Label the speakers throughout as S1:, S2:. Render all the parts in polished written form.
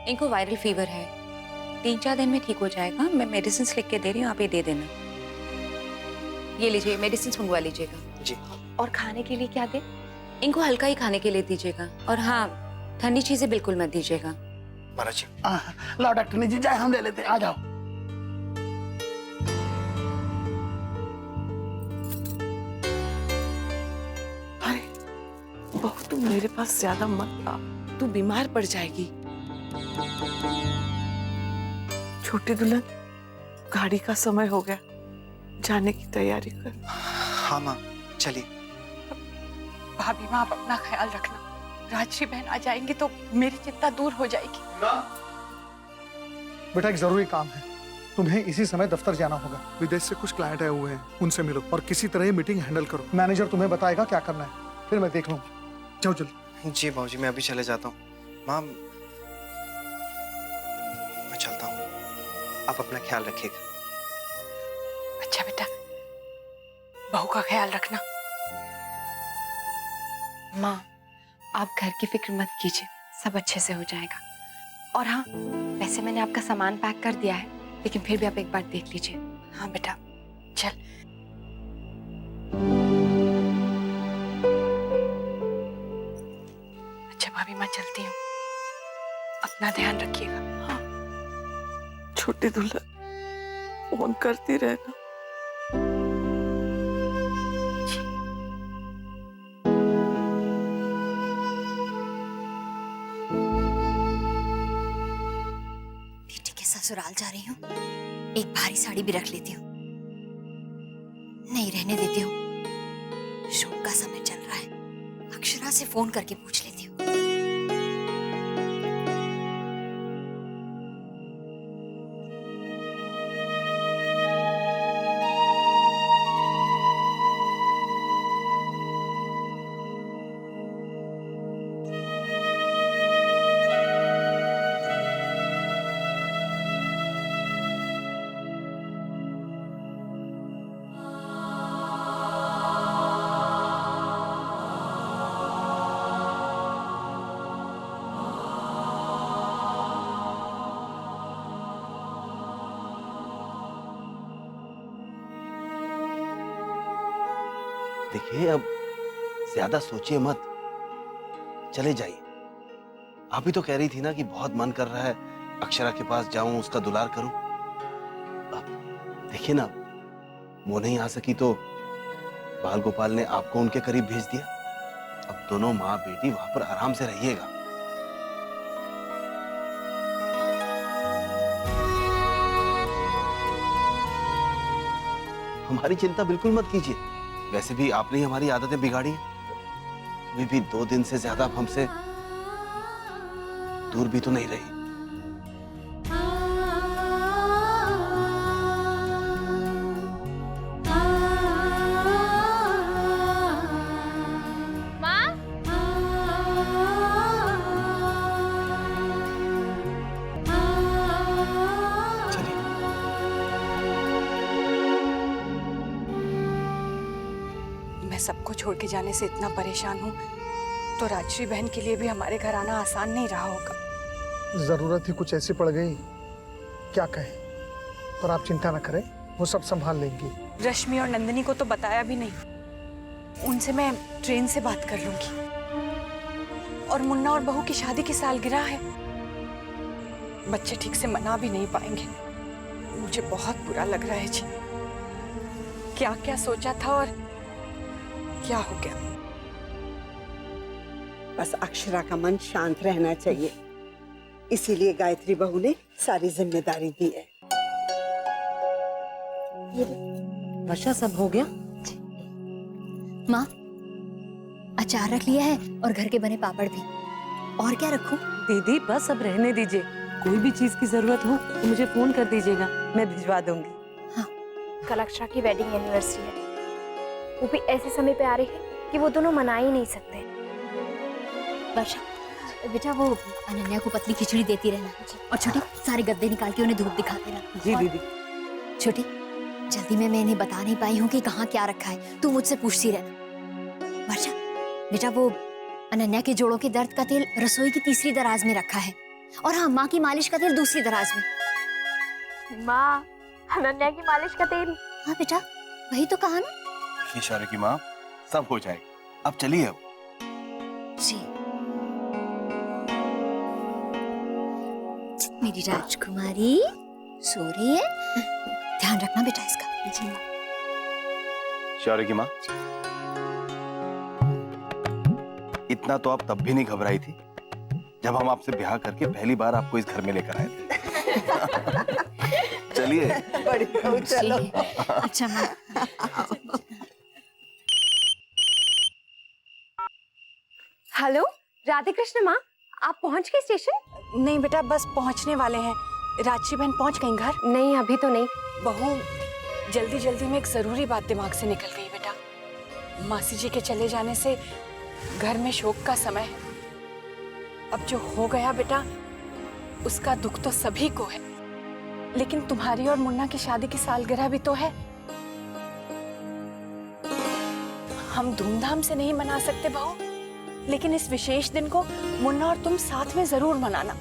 S1: इनको viral fever है, 3-4 दिन में ठीक हो जाएगा। मैं मेडिसिन लिख के दे रही हूँ, आप ये दे देना। ये लीजिए, मेडिसिन मंगवा लीजिएगा
S2: जी।
S1: और खाने के लिए क्या दे? इनको हल्का ही खाने के लिए दीजिएगा और हाँ, ठंडी चीजें बिल्कुल मत दीजिएगा।
S2: महाराज जी।
S3: लाओ डॉक्टर जी, जाए हम ले लेते हैं, आ जाओ।
S4: अरे बहू, तू मेरे पास ज्यादा मत आ, तू बीमार पड़ जाएगी। छोटी दुल्हन, गाड़ी का समय हो गया, जाने की तैयारी कर।
S2: हाँ माँ, चलिए।
S5: भाभी माँ, आप अपना ख्याल रखना। राजश्री बहन आ जाएंगी तो मेरी चिंता दूर हो जाएगी।
S6: बेटा, एक जरूरी काम है, तुम्हें इसी समय दफ्तर जाना होगा। विदेश से कुछ क्लाइंट आए हुए हैं, उनसे मिलो और किसी तरह ये मीटिंग हैंडल करो। मैनेजर तुम्हें बताएगा क्या करना है, फिर मैं देख लूंगा। जाओ जल्दी।
S2: जी बाबूजी, मैं अभी चले जाता हूँ। माँ, मैं चलता हूँ, आप अपना ख्याल रखिएगा।
S5: अच्छा बेटा, बहू का ख्याल रखना। माँ, आप घर की फिक्र मत कीजिए, सब अच्छे से हो जाएगा। और हाँ, वैसे मैंने आपका सामान पैक कर दिया है, लेकिन फिर भी आप एक बार देख लीजिए। हाँ बेटा, चल। अच्छा भाभी, मैं चलती हूँ, अपना ध्यान रखिएगा।
S4: हाँ, छोटी दुल्हन, फोन करती रहना।
S7: बेटी के ससुराल जा रही हूँ, एक भारी साड़ी भी रख लेती हूँ। नहीं, रहने देती हूँ, शोक का समय चल रहा है। अक्षरा से फोन करके पूछ लेती हूँ।
S8: देखिए, अब ज्यादा सोचिए मत, चले जाइए। आप ही तो कह रही थी ना कि बहुत मन कर रहा है अक्षरा के पास जाऊं, उसका दुलार करूं। अब देखिए ना, वो नहीं आ सकी तो बाल गोपाल ने आपको उनके करीब भेज दिया। अब दोनों माँ बेटी वहां पर आराम से रहिएगा। हमारी चिंता बिल्कुल मत कीजिए। वैसे भी आपने ही हमारी आदतें बिगाड़ी हैं। कभी भी 2 दिन से ज्यादा आप हमसे दूर भी तो नहीं रही।
S5: मैं सबको छोड़ के जाने से इतना परेशान हूँ, तो राजश्री बहन के लिए भी हमारे घर आना आसान नहीं रहा होगा।
S6: जरूरत ही कुछ ऐसी पड़ गई, क्या कहें। पर आप चिंता न करें, वो सब संभाल लेंगी।
S5: रश्मि और नंदिनी को तो बताया भी नहीं, उनसे मैं ट्रेन से बात कर लूंगी। और मुन्ना और बहू की शादी की सालगिरह है, बच्चे ठीक से मना भी नहीं पाएंगे। मुझे बहुत बुरा लग रहा है जी, क्या क्या सोचा था और क्या हो गया।
S9: बस अक्षरा का मन शांत रहना चाहिए, इसीलिए गायत्री बहू ने सारी जिम्मेदारी दी है।
S7: वर्षा, सब हो गया? माँ, अचार रख लिया है और घर के बने पापड़ भी। और क्या रखूं?
S10: दीदी बस अब रहने दीजिए, कोई भी चीज की जरूरत हो तो मुझे फोन कर दीजिएगा, मैं भिजवा दूंगी।
S7: हाँ।
S11: कल अक्षरा की वेडिंग एनिवर्सरी है, वो भी ऐसे समय पे आ रही है कि वो दोनों मना ही नहीं सकते।
S7: वर्षा, बेटा वो अनन्या को पतली खिचड़ी देती रहना, और छोटी सारे गद्दे निकाल के उन्हें धूप दिखाते रहना।
S10: जी दीदी।
S7: छोटी, जल्दी में मैं इन्हें बता नहीं पाई हूँ कि कहाँ क्या रखा है, तू मुझसे पूछती रहना। वर्षा, बेटा वो अनन्या के जोड़ों के दर्द का तेल रसोई की तीसरी दराज में रखा है, और हाँ, माँ की मालिश का तेल दूसरी दराज में।
S11: माँ, अनन्या की मालिश का तेल।
S7: हाँ बेटा, वही तो कहा ना।
S8: ये शौर्य की माँ, सब हो जाएगा। अब चलिए। अब
S7: जी मेरी राजकुमारी सो रही है, ध्यान रखना बेटा इसका। जी माँ।
S8: शौर्य की माँ, इतना तो आप तब भी नहीं घबराई थी जब हम आपसे ब्याह करके पहली बार आपको इस घर में लेकर आए थे। चलिए।
S9: बड़ी बहू चलो।
S7: अच्छा माँ।
S11: हेलो राधे कृष्ण माँ, आप पहुँच गए स्टेशन?
S5: नहीं बेटा, बस पहुंचने वाले हैं। राजश्री बहन पहुंच गई घर?
S11: नहीं, अभी तो नहीं।
S5: बहू, जल्दी जल्दी में एक जरूरी बात दिमाग से निकल गई बेटा। मासी जी के चले जाने से घर में शोक का समय है। अब जो हो गया बेटा, उसका दुख तो सभी को है, लेकिन तुम्हारी और मुन्ना की शादी की सालगिरह भी तो है। हम धूमधाम से नहीं मना सकते बहू, लेकिन इस विशेष दिन को मुन्ना और तुम साथ में जरूर मनाना।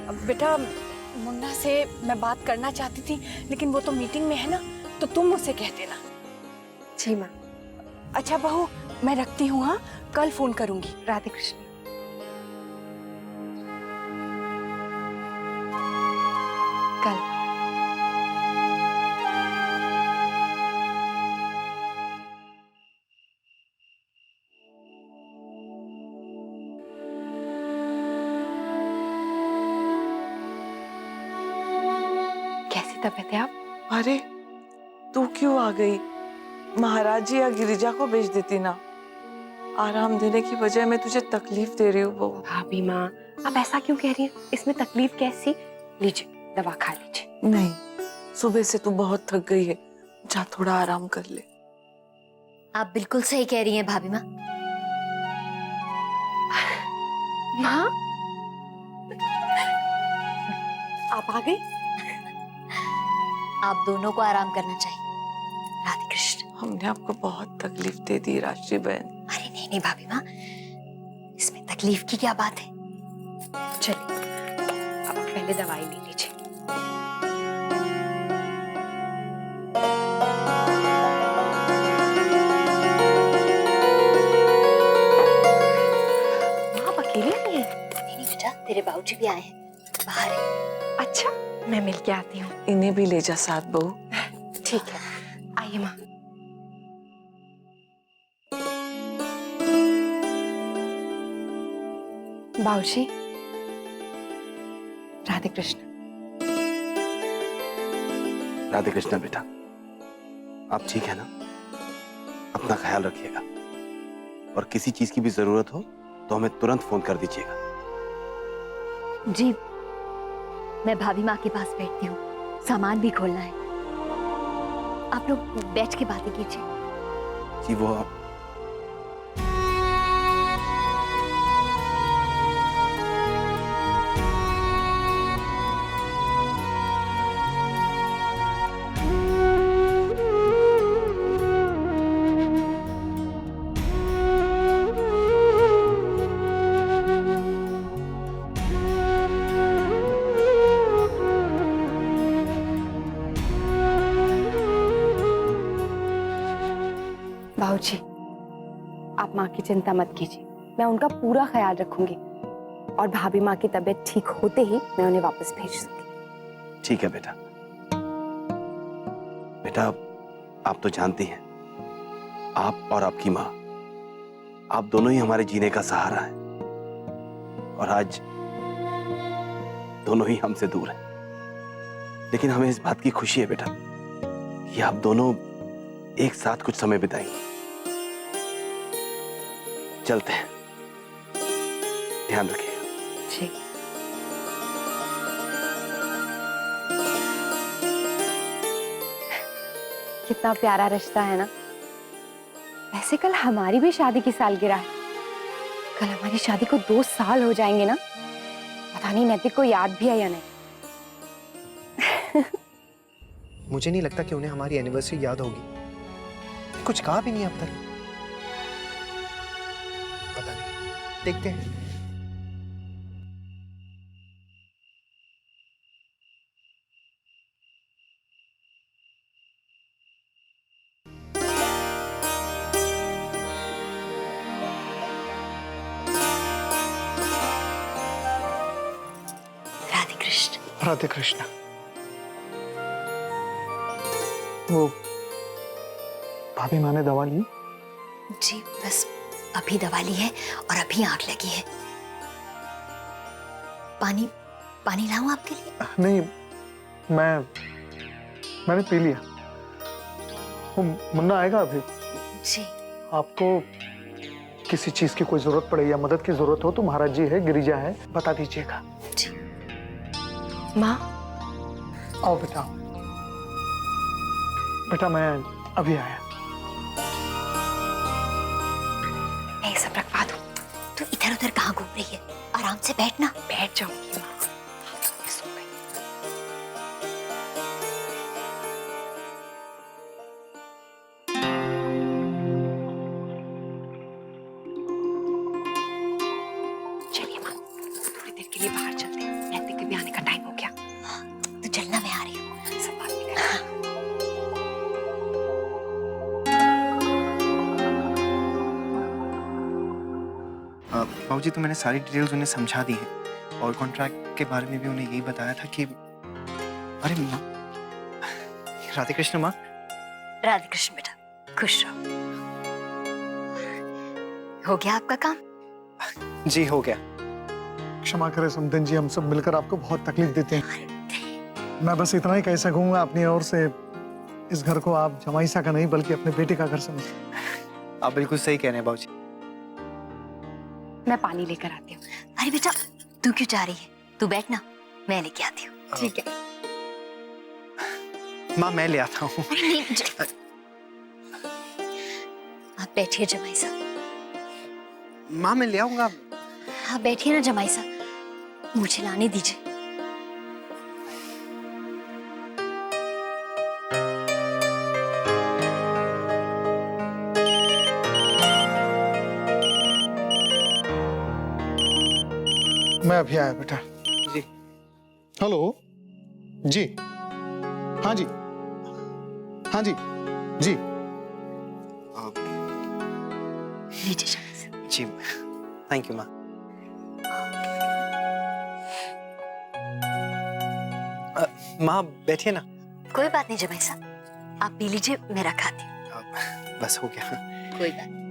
S5: अब बेटा, मुन्ना से मैं बात करना चाहती थी, लेकिन वो तो मीटिंग में है ना, तो तुम उसे कह देना।
S11: जी माँ।
S5: अच्छा बहू, मैं रखती हूँ। हाँ, कल फोन करूंगी।
S11: राधे कृष्ण। कल। कैसी तबीयत है आप?
S4: अरे तू क्यों आ गई? महाराज जी या गिरिजा को भेज देती ना। आराम देने की बजाय मैं तुझे तकलीफ दे रही हूँ बहू।
S11: भाभी माँ, आप ऐसा क्यों कह रही हैं? इसमें तकलीफ कैसी? लीजिए, दवा खा लीजिए।
S4: नहीं, सुबह से तू बहुत थक गई है, जा थोड़ा आराम कर ले।
S7: आप बिल्कुल सही कह रही हैं भाभी माँ।
S11: माँ, आप आ गई?
S7: आप दोनों को आराम करना चाहिए। राधे कृष्ण।
S4: हमने आपको बहुत तकलीफ दे दी राजश्री बहन।
S7: अरे नहीं नहीं भाभी माँ, इसमें तकलीफ की क्या बात है।
S11: चलिए, अब आप पहले दवाई ले लीजिए। माँ, आप अकेले आई हैं?
S7: नहीं नहीं बेटा, तेरे बाबूजी भी आए हैं, बाहर है।
S11: अच्छा, मैं मिल के आती हूँ।
S4: इन्हें भी ले जा साथ बहू।
S11: ठीक है, आइए माँ। बाबूजी, राधे कृष्ण।
S8: राधे कृष्ण बेटा, आप ठीक है ना? अपना ख्याल रखिएगा, और किसी चीज की भी जरूरत हो तो हमें तुरंत फोन कर दीजिएगा।
S7: जी, मैं भाभी माँ के पास बैठती हूँ, सामान भी खोलना है। आप लोग बैठ के बातें कीजिए।
S8: जी, वो आप
S11: बाबूजी, आप माँ की चिंता मत कीजिए, मैं उनका पूरा ख्याल रखूंगी, और भाभी माँ की तबीयत ठीक होते ही मैं उन्हें वापस भेज दूंगी।
S8: ठीक है बेटा। बेटा, आप तो जानती हैं, आप और आपकी माँ, आप दोनों ही हमारे जीने का सहारा हैं, और आज दोनों ही हमसे दूर हैं। लेकिन हमें इस बात की खुशी है बेटा कि आप दोनों एक साथ कुछ समय बिताएंगे। चलते हैं, ध्यान रखिएगा।
S11: जी। कितना प्यारा रिश्ता है ना। वैसे कल हमारी भी शादी की सालगिरह है। कल हमारी शादी को 2 साल हो जाएंगे ना। पता नहीं नैतिक को याद भी है या नहीं।
S2: मुझे नहीं लगता कि उन्हें हमारी एनिवर्सरी याद होगी। कुछ कहा भी नहीं अब तक। पता नहीं, देखते हैं।
S6: राधे कृष्ण। वो भाभी माँ ने दवा ली?
S7: जी बस अभी दवा ली है और अभी आंख लगी है। पानी पानी लाऊं आपके लिए?
S6: नहीं, मैंने पी लिया। वो मुन्ना आएगा अभी।
S7: जी।
S6: आपको किसी चीज की कोई जरूरत पड़े या मदद की जरूरत हो तो महाराज जी है, गिरिजा है, बता दीजिएगा।
S7: जी।
S11: माँ,
S6: आओ बेटा। बेटा मैं अभी आया।
S7: मैं ये सब रखवा दूं। तू इधर उधर कहाँ घूम रही है? आराम से बैठना।
S11: बैठ जाऊंगी माँ।
S7: सो गई।
S11: चलिए माँ, थोड़ी देर के लिए बाहर चलते हैं। नैतिक के भी आने का टाइम हो गया।
S7: तू चलना, मैं आ रही हूँ।
S11: सब बात नहीं करना।
S2: बाबूजी तो मैंने सारी डिटेल्स उन्हें समझा दी हैं और कॉन्ट्रैक्ट के बारे में भी उन्हें यही बताया था कि अरे माँ, राधे कृष्ण माँ।
S7: राधे कृष्ण बेटा, खुश रहो। हो गया आपका काम?
S2: जी हो गया।
S6: क्षमा करें समधन जी, हम सब मिलकर आपको बहुत तकलीफ देते हैं। मैं बस इतना ही कह सकूंगा अपनी ओर से, इस घर को आप जमाई सा का नहीं बल्कि अपने बेटे का घर समझिए।
S2: आप बिल्कुल सही कह रहे हैं बाबूजी।
S11: मैं पानी लेकर आती हूँ।
S7: अरे बेटा, तू क्यों जा रही है? तू बैठना, मैं लेके आती हूँ।
S11: ठीक है।
S2: माँ मैं ले आता हूँ।
S7: अरे नहीं, आप बैठिए जमाई साहब।
S2: माँ मैं ले आऊंगा।
S7: हाँ बैठिए ना जमाई साहब, मुझे लाने दीजिए।
S6: मैं अभी आया बेटा।
S2: जी।
S6: हेलो जी। हाँ जी, हाँ जी, जी।
S7: लीजिए जमाई साहब।
S2: जी थैंक यू माँ। माँ बैठिए ना।
S7: कोई बात नहीं जमाई साहब, आप पी लीजिए, मैं रखाती हूँ।
S2: बस हो गया।
S7: कोई बात नहीं।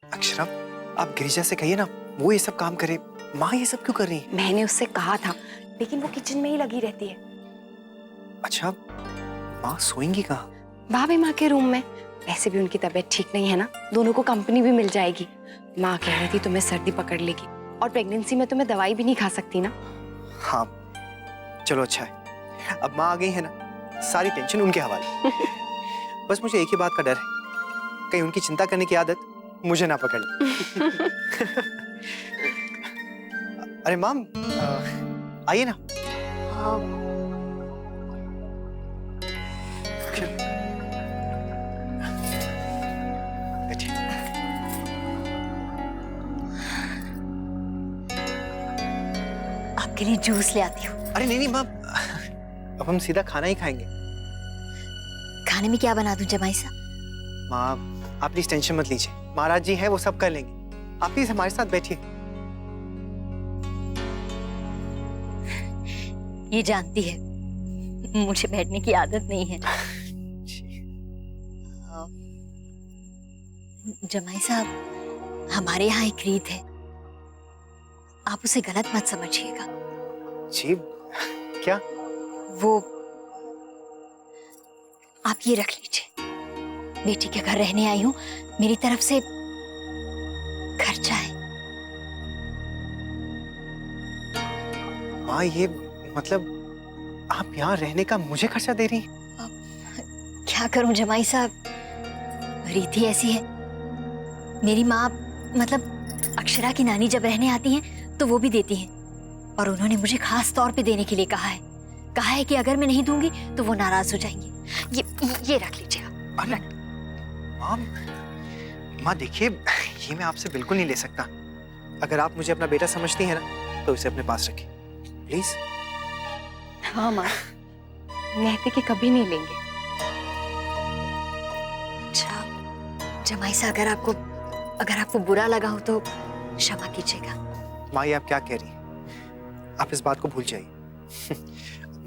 S2: अक्षरा, आप गिरिजा से कहिए ना वो ये सब काम करे। माँ ये सब क्यों कर रही है?
S11: मैंने उससे कहा था, लेकिन वो किचन में ही लगी रहती है।
S2: अच्छा, माँ सोएंगी कहाँ?
S11: भाभी माँ के रूम में। वैसे भी उनकी तबीयत ठीक नहीं है ना, दोनों को कंपनी भी मिल जाएगी। माँ कह रही थी तुम्हें सर्दी पकड़ लेगी और प्रेगनेंसी में तुम्हें दवाई भी नहीं खा सकती ना।
S2: हाँ चलो अच्छा है, अब माँ आ गई है ना, सारी टेंशन उनके हवाले। बस मुझे एक ही बात का डर है, कहीं उनकी चिंता करने की आदत मुझे ना पकड़ ले। अरे माम आइए ना।
S7: आपके लिए जूस ले आती हूँ।
S2: अरे नहीं नहीं माँ, अब हम सीधा खाना ही खाएंगे।
S7: खाने में क्या बना दूं जमाई साहब?
S2: माँ आप प्लीज टेंशन मत लीजिए, महाराज जी हैं वो सब कर लेंगे। आप प्लीज हमारे साथ बैठिए।
S7: ये जानती है मुझे बैठने की आदत नहीं है। जमाई साहब, हमारे यहाँ एक रीत है, आप उसे गलत मत समझिएगा।
S2: जी क्या?
S7: वो आप ये रख लीजिए, बेटी के घर रहने आई हूँ, मेरी तरफ से खर्चा है।
S2: माँ ये मतलब आप यहाँ रहने का मुझे खर्चा दे रही हैं?
S7: क्या करूं जमाई साहब, रीति ऐसी है। मेरी माँ मतलब अक्षरा की नानी जब रहने आती हैं तो वो भी देती हैं, और उन्होंने मुझे खास तौर पे देने के लिए कहा है कि अगर मैं नहीं दूंगी तो वो नाराज हो जाएंगे। ये रख लीजिए आप।
S2: माँ देखिए, ये मैं आपसे बिल्कुल नहीं ले सकता। अगर आप मुझे अपना बेटा समझती हैं ना तो इसे अपने पास रखिए प्लीज।
S11: हाँ माँ, नैतिक के कभी नहीं लेंगे।
S7: अच्छा जमाई साहब, अगर आपको बुरा लगा हो तो क्षमा कीजिएगा।
S2: माँ, ये आप क्या कह रही हैं? आप इस बात को भूल जाइए।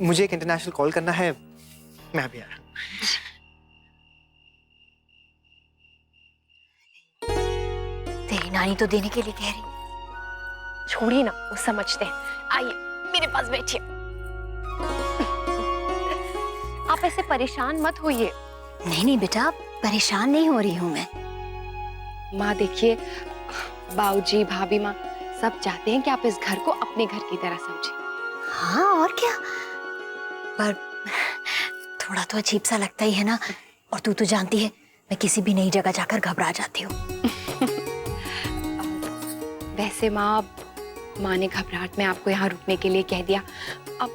S2: मुझे एक इंटरनेशनल कॉल करना है, मैं अभी आ रहा हूँ।
S7: तेरी नानी तो देने के लिए कह रही।
S11: छोड़िए ना, वो समझते हैं। आइए मेरे पास बैठिए। आप ऐसे परेशान मत होइए।
S7: नहीं नहीं बेटा, परेशान नहीं हो रही हूँ मैं।
S11: माँ देखिए, बाऊजी, भाभी, माँ सब चाहते हैं कि आप इस घर को अपने घर की तरह समझें।
S7: हाँ और क्या, पर थोड़ा तो अजीब सा लगता ही है ना। और तू तो जानती है मैं किसी भी नई जगह जाकर घबरा जाती हूँ।
S11: वैसे माँ ने घबराहट में आपको यहाँ रुकने के लिए कह दिया। अब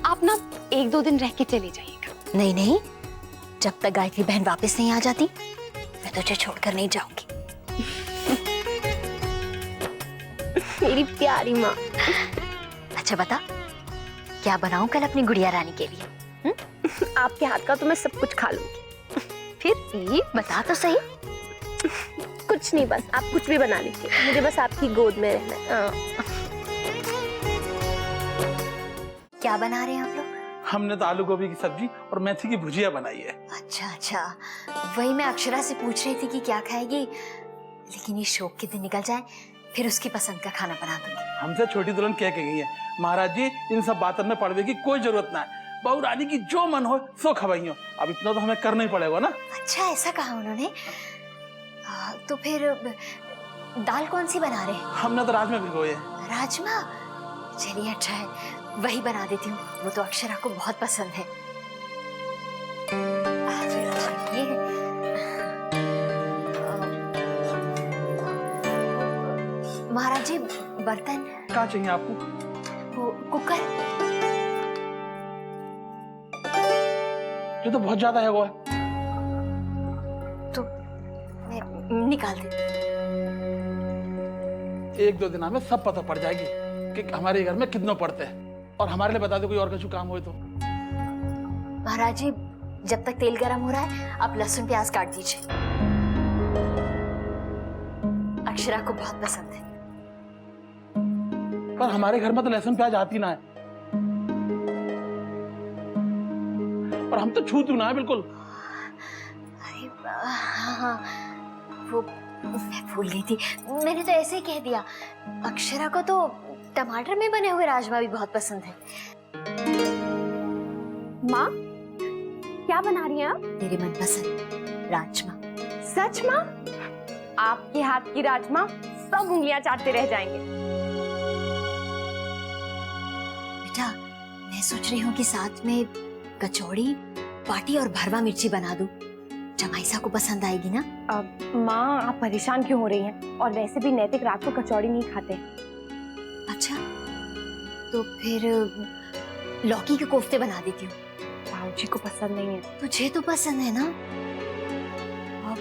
S11: आप ना 1-2 दिन रह के चले जाइएगा।
S7: नहीं नहीं, जब तक गायत्री बहन वापस नहीं आ जाती मैं तुझे छोड़कर नहीं जाऊंगी।
S11: मेरी प्यारी माँ।
S7: अच्छा बता, क्या बनाऊं कल अपनी गुड़िया रानी के लिए?
S11: आपके हाथ का तो मैं सब कुछ खा लूंगी।
S7: फिर ये बता तो सही।
S11: कुछ नहीं, बस आप कुछ भी बना लीजिए, मुझे बस आपकी गोद में रहना है।
S7: क्या बना रहे हैं आप लोग?
S3: हमने तो आलू गोभी की सब्जी और मेथी की भुजिया बनाई है।
S7: अच्छा अच्छा, वही मैं अक्षरा से पूछ रही थी कि क्या खाएगी, लेकिन ये शौक के दिन निकल जाए फिर उसकी पसंद का खाना बना दूंगी।
S3: हमसे छोटी दुल्हन कह के गई है, महाराज जी इन सब बातों में पड़ने की कोई जरूरत ना है, बहू रानी की जो मन हो सो खवाइयो। अब इतना तो हमें करना ही पड़ेगा ना।
S7: अच्छा ऐसा कहा उन्होंने। तो फिर दाल कौन सी बना रहे हैं?
S3: हमने तो राजमा भिगोए।
S7: राजमा? चलिए अच्छा है, वही बना देती हूँ, वो तो अक्षरा को बहुत पसंद है। ये महाराज जी बर्तन
S3: क्या चाहिए आपको?
S7: वो कुकर।
S3: ये तो बहुत ज्यादा है वो।
S7: तो मैं निकाल देती।
S3: 1-2 दिन में सब पता पड़ जाएगी कि हमारे घर में कितनों पड़ते हैं, और हमारे लिए बता दो कोई और कुछ काम हो तो।
S7: महाराज जी जब तक तेल गर्म हो रहा है आप लहसुन प्याज काट दीजिए, अक्षरा को बहुत पसंद है।
S3: पर हमारे घर में तो लहसुन प्याज आती ना है, और हम तो छूतू ना है बिल्कुल।
S7: अरे हाँ, वो मैं भूल गई थी, मैंने तो ऐसे ही कह दिया। अक्षरा को तो टमाटर में बने हुए राजमा भी बहुत पसंद है।
S11: माँ क्या बना रही हैं आप?
S7: तेरे मनपसंद राजमा।
S11: सच माँ? आपके हाथ की राजमा सब उंगलियां चाटते रह जाएंगे।
S7: बेटा मैं सोच रही हूँ कि साथ में कचौड़ी, पाटी और भरवा मिर्ची बना दूं, जमाईसा को पसंद आएगी ना।
S11: माँ आप परेशान क्यों हो रही हैं? और वैसे भी नैतिक रात को कचौड़ी नहीं खाते।
S7: अच्छा तो फिर लौकी के कोफ्ते बना देती हूँ।
S11: बाबूजी को पसंद नहीं है।
S7: तुझे तो पसंद है ना। और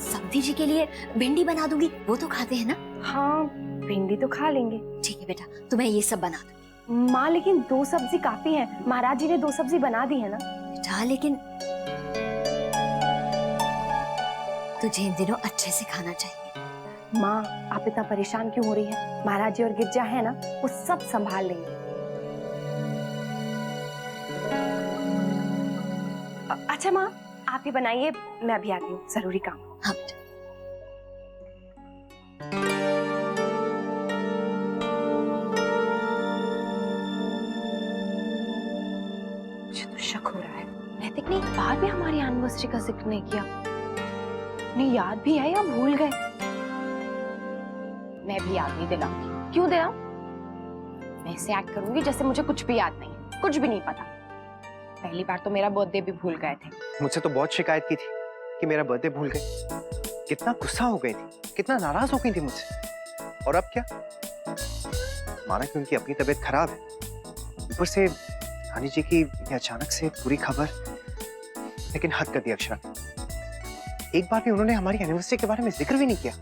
S7: सब्जी जी के लिए भिंडी बना दूंगी, वो तो खाते हैं ना।
S11: हाँ भिंडी तो खा लेंगे।
S7: ठीक है बेटा, तो मैं ये सब बना दूंगी।
S11: माँ लेकिन 2 सब्जी काफी है, महाराज जी ने 2 सब्जी बना दी है ना।
S7: बेटा लेकिन तुझे इन दिनों अच्छे से खाना चाहिए।
S11: माँ आप इतना परेशान क्यों हो रही हैं? महाराज जी और गिरजा है ना, वो सब संभाल लेंगे। अच्छा माँ आप ही बनाइए, मैं अभी आती हूँ, जरूरी काम।
S7: हाँ बेटा।
S11: मुझे तो शक हो रहा है, नैतिक ने एक बार भी हमारी एनिवर्सरी का जिक्र नहीं किया। नहीं याद भी है या भूल गए? मैं भी याद नहीं दिलाऊंगी। क्यों दिलाऊं? मैं ऐसे एक्ट करूंगी जैसे मुझे कुछ भी याद नहीं है, कुछ भी नहीं पता। पहली बार तो मेरा बर्थडे भी भूल गए थे।
S2: मुझसे तो बहुत शिकायत की थी कि मेरा बर्थडे भूल गए। कितना गुस्सा हो गई थी, कितना नाराज हो गई थी मुझसे। और अब क्या, माना कि उनकी अपनी तबीयत खराब है, ऊपर से रानी जी की ये अचानक से पूरी खबर। लेकिन हद कर दी अक्षरा, एक बार भी उन्होंने हमारी एनिवर्सरी के बारे में जिक्र भी नहीं किया।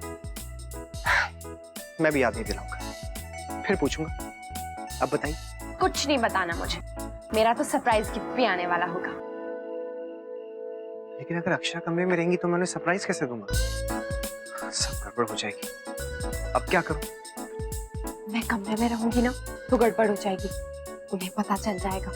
S2: मैं भी याद नहीं दिलाऊंगा, फिर पूछूंगा। अब बताइए।
S11: कुछ नहीं बताना मुझे, मेरा तो सरप्राइज गिफ्ट भी आने वाला होगा।
S2: लेकिन अगर अक्षरा कमरे में रहेंगी तो मैं उन्हें सरप्राइज कैसे दूंगा? सब गड़बड़ हो जाएगी। अब क्या करूं?
S11: मैं कमरे में रहूंगी ना तो गड़बड़ हो जाएगी, उन्हें पता चल जाएगा।